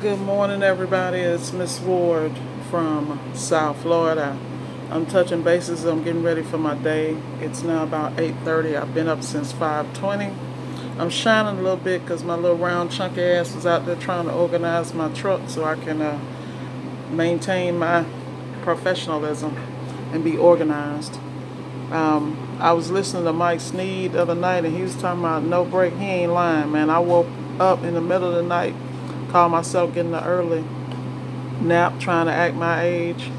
Good morning, everybody. It's Miss Ward from South Florida. I'm touching bases. I'm getting ready for my day. It's now about 8:30. I've been up since 5:20. I'm shining a little bit because my little round chunky ass was out there trying to organize my truck so I can maintain my professionalism and be organized. I was listening to Mike Sneed the other night, and he was talking about no break. He ain't lying, man. I woke up in the middle of the night, called myself getting an early nap, trying to act my age.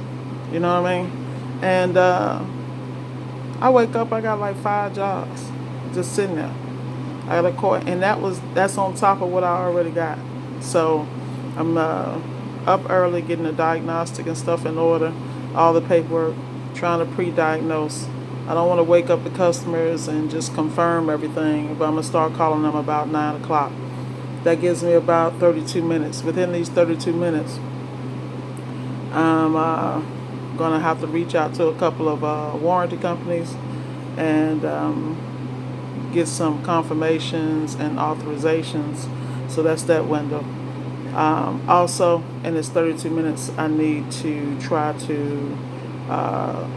You know what I mean? And I wake up, I got like 5 jobs just sitting there. I got a court, and that's on top of what I already got. So I'm up early, getting the diagnostic and stuff in order, all the paperwork, trying to pre-diagnose. I don't want to wake up the customers and just confirm everything, but I'm gonna start calling them about 9 o'clock. That gives me about 32 minutes. Within these 32 minutes, I'm gonna have to reach out to a couple of warranty companies and get some confirmations and authorizations. So that's that window. Also, in this 32 minutes, I need to try to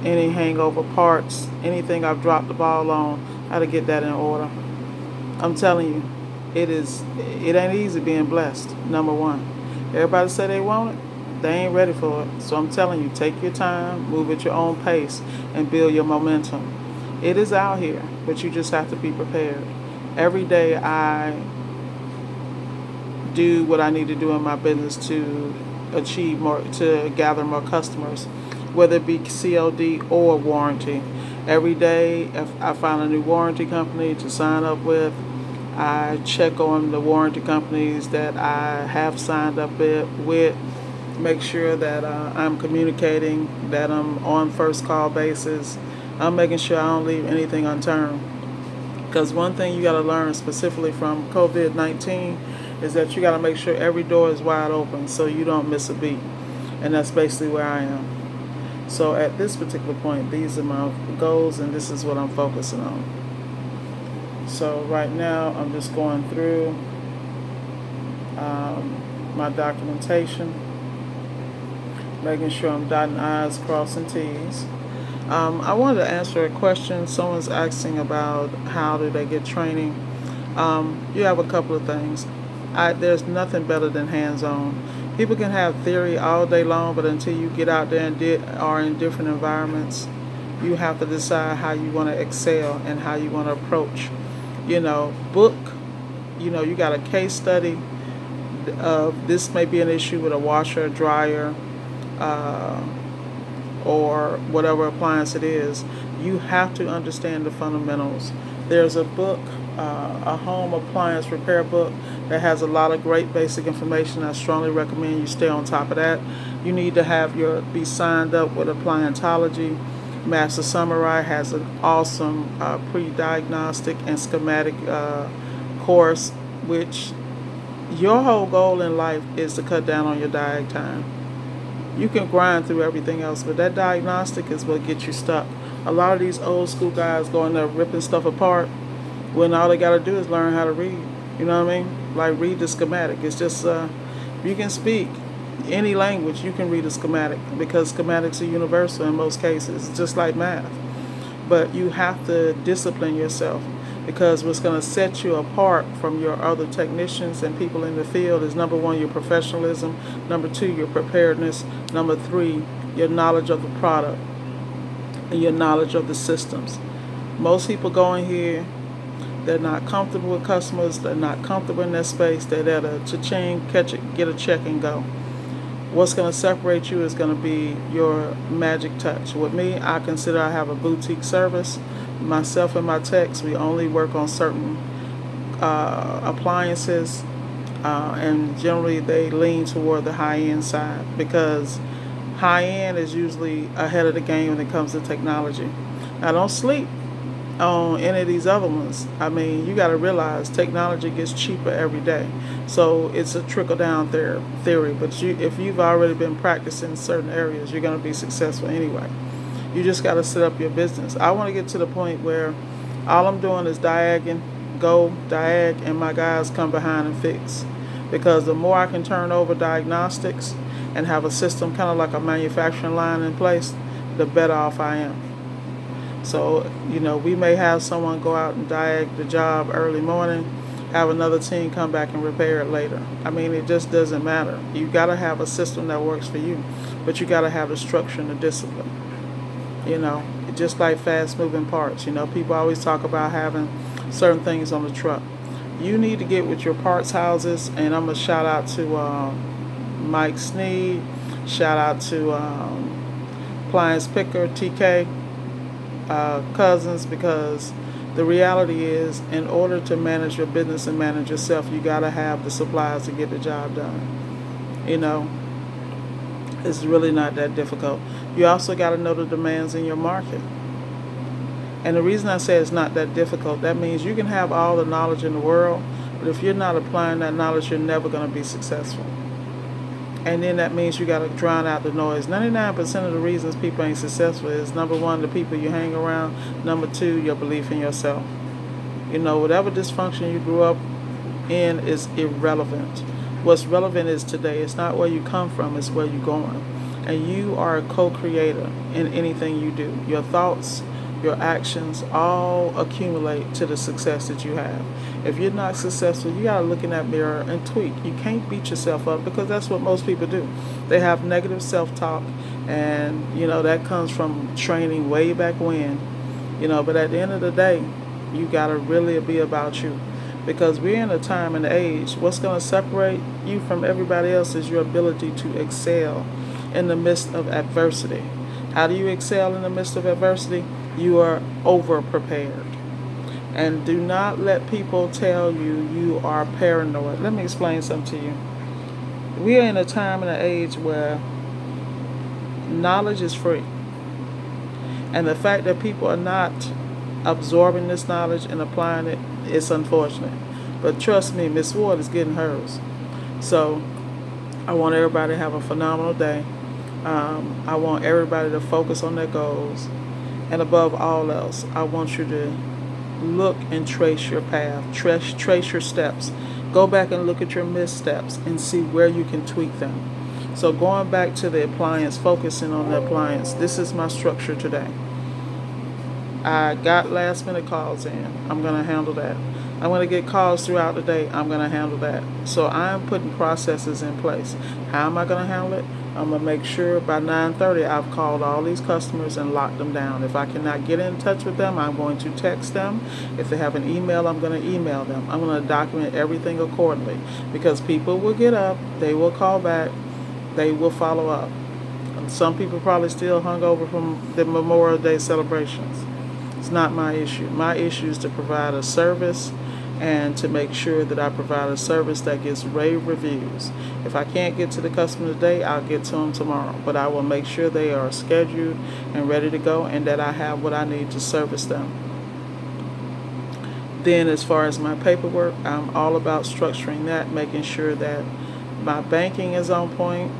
any hangover parts, anything I've dropped the ball on, how to get that in order. I'm telling you, it ain't easy being blessed. Number one, everybody say they want it, they ain't ready for it. So I'm telling you, take your time, move at your own pace, and build your momentum. It is out here, but you just have to be prepared. Every day I do what I need to do in my business to achieve more, to gather more customers, whether it be COD or warranty. Every day, if I find a new warranty company to sign up with, I check on the warranty companies that I have signed up with, make sure that I'm communicating, that I'm on first call basis. I'm making sure I don't leave anything unturned. Because one thing you got to learn specifically from COVID-19 is that you got to make sure every door is wide open so you don't miss a beat. And that's basically where I am. So at this particular point, these are my goals and this is what I'm focusing on. So right now, I'm just going through my documentation, making sure I'm dotting I's, crossing T's. I wanted to answer a question. Someone's asking about how do they get training. You have a couple of things. There's nothing better than hands-on. People can have theory all day long, but until you get out there and are in different environments, you have to decide how you want to excel and how you want to approach. Book. You got a case study of this may be an issue with a washer, dryer, or whatever appliance it is. You have to understand the fundamentals. There's a book, a home appliance repair book that has a lot of great basic information. I strongly recommend you stay on top of that. You need to be signed up with appliantology. Master Samurai has an awesome pre-diagnostic and schematic course, which your whole goal in life is to cut down on your diag time. You can grind through everything else, but that diagnostic is what gets you stuck. A lot of these old school guys going there ripping stuff apart when all they got to do is learn how to read. You know what I mean? Like read the schematic. It's just you can speak any language, you can read a schematic because schematics are universal in most cases, just like math. But you have to discipline yourself because what's going to set you apart from your other technicians and people in the field is number one, your professionalism, number two, your preparedness, number three, your knowledge of the product and your knowledge of the systems. Most people go in here, they're not comfortable with customers, they're not comfortable in their space, they're there to cha-ching, catch it, get a check and go. What's going to separate you is going to be your magic touch. With me, I consider I have a boutique service. Myself and my techs, we only work on certain appliances, and generally they lean toward the high-end side because high-end is usually ahead of the game when it comes to technology. Now, don't sleep on any of these other ones. I mean, you got to realize technology gets cheaper every day. So it's a trickle-down theory. But if you've already been practicing in certain areas, you're going to be successful anyway. You just got to set up your business. I want to get to the point where all I'm doing is diag, and my guys come behind and fix. because the more I can turn over diagnostics and have a system kind of like a manufacturing line in place, the better off I am. So, we may have someone go out and diag the job early morning, have another team come back and repair it later. I mean, it just doesn't matter. You got to have a system that works for you, but you got to have the structure and the discipline. Just like fast moving parts. People always talk about having certain things on the truck. You need to get with your parts houses, and I'm going to shout out to Mike Sneed, shout out to Appliance Picker, TK, Cousins, because the reality is, in order to manage your business and manage yourself, you got to have the supplies to get the job done. It's really not that difficult. You also got to know the demands in your market. And the reason I say it's not that difficult, that means you can have all the knowledge in the world, but if you're not applying that knowledge, you're never going to be successful. And then that means you got to drown out the noise. 99% of the reasons people ain't successful is, number one, the people you hang around. Number two, your belief in yourself. Whatever dysfunction you grew up in is irrelevant. What's relevant is today. It's not where you come from, it's where you're going. And you are a co-creator in anything you do. Your thoughts, your actions all accumulate to the success that you have. If you're not successful, you got to look in that mirror and tweak. You can't beat yourself up, because that's what most people do. They have negative self-talk, and that comes from training way back when. But at the end of the day, you got to really be about you, because we're in a time and age. What's going to separate you from everybody else is your ability to excel in the midst of adversity. How do you excel in the midst of adversity? You are over prepared. And do not let people tell you are paranoid. Let me explain something to you. We are in a time and an age where knowledge is free. And the fact that people are not absorbing this knowledge and applying it, it's unfortunate. But trust me, Miss Ward is getting hers. So I want everybody to have a phenomenal day. I want everybody to focus on their goals. And above all else, I want you to look and trace your path, trace your steps. Go back and look at your missteps and see where you can tweak them. So going back to the appliance, focusing on the appliance, this is my structure today. I got last minute calls in. I'm going to handle that. I'm going to get calls throughout the day. I'm going to handle that. So I'm putting processes in place. How am I going to handle it? I'm going to make sure by 9:30 I've called all these customers and locked them down. If I cannot get in touch with them, I'm going to text them. If they have an email, I'm going to email them. I'm going to document everything accordingly, because people will get up, they will call back, they will follow up. And some people probably still hung over from the Memorial Day celebrations. It's not my issue. My issue is to provide a service and to make sure that I provide a service that gets rave reviews. If I can't get to the customer today, I'll get to them tomorrow. But I will make sure they are scheduled and ready to go, and that I have what I need to service them. Then as far as my paperwork, I'm all about structuring that, making sure that my banking is on point.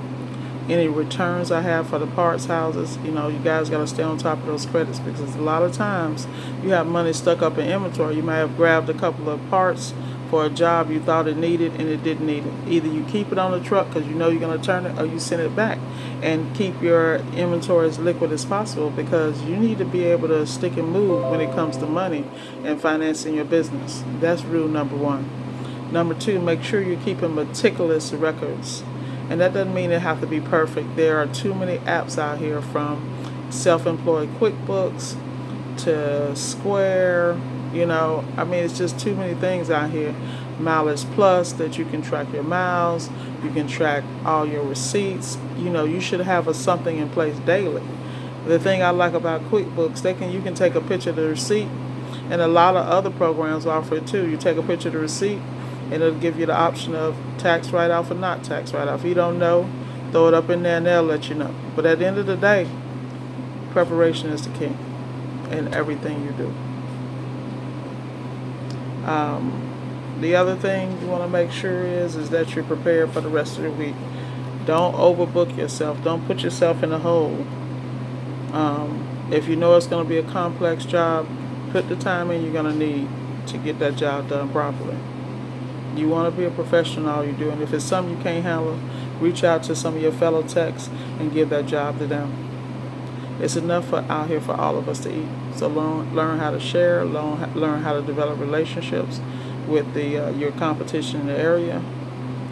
Any returns I have for the parts houses, you guys got to stay on top of those credits, because a lot of times you have money stuck up in inventory. You may have grabbed a couple of parts for a job you thought it needed and it didn't need it. Either you keep it on the truck because you're going to turn it, or you send it back and keep your inventory as liquid as possible, because you need to be able to stick and move when it comes to money and financing your business. That's rule number one. Number two, make sure you're keeping meticulous records. And that doesn't mean it have to be perfect. There are too many apps out here, from self-employed QuickBooks to Square. It's just too many things out here. Mileage Plus, that you can track your miles. You can track all your receipts. You should have something in place daily. The thing I like about QuickBooks, you can take a picture of the receipt, and a lot of other programs offer it too. You take a picture of the receipt, and it'll give you the option of tax write-off or not tax write-off. If you don't know, throw it up in there and they'll let you know. But at the end of the day, preparation is the key in everything you do. The other thing you want to make sure is that you're prepared for the rest of the week. Don't overbook yourself. Don't put yourself in a hole. If you know it's going to be a complex job, put the time in you're going to need to get that job done properly. You want to be a professional in all you do, and if it's something you can't handle, reach out to some of your fellow techs and give that job to them. It's enough out here for all of us to eat. So learn how to share, learn how to develop relationships with your competition in the area.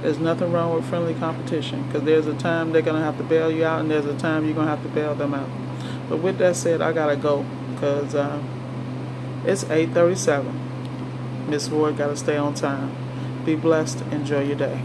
There's nothing wrong with friendly competition, because there's a time they're going to have to bail you out, and there's a time you're going to have to bail them out. But with that said, I got to go, because it's 8:37. Miss Ward got to stay on time. Be blessed. Enjoy your day.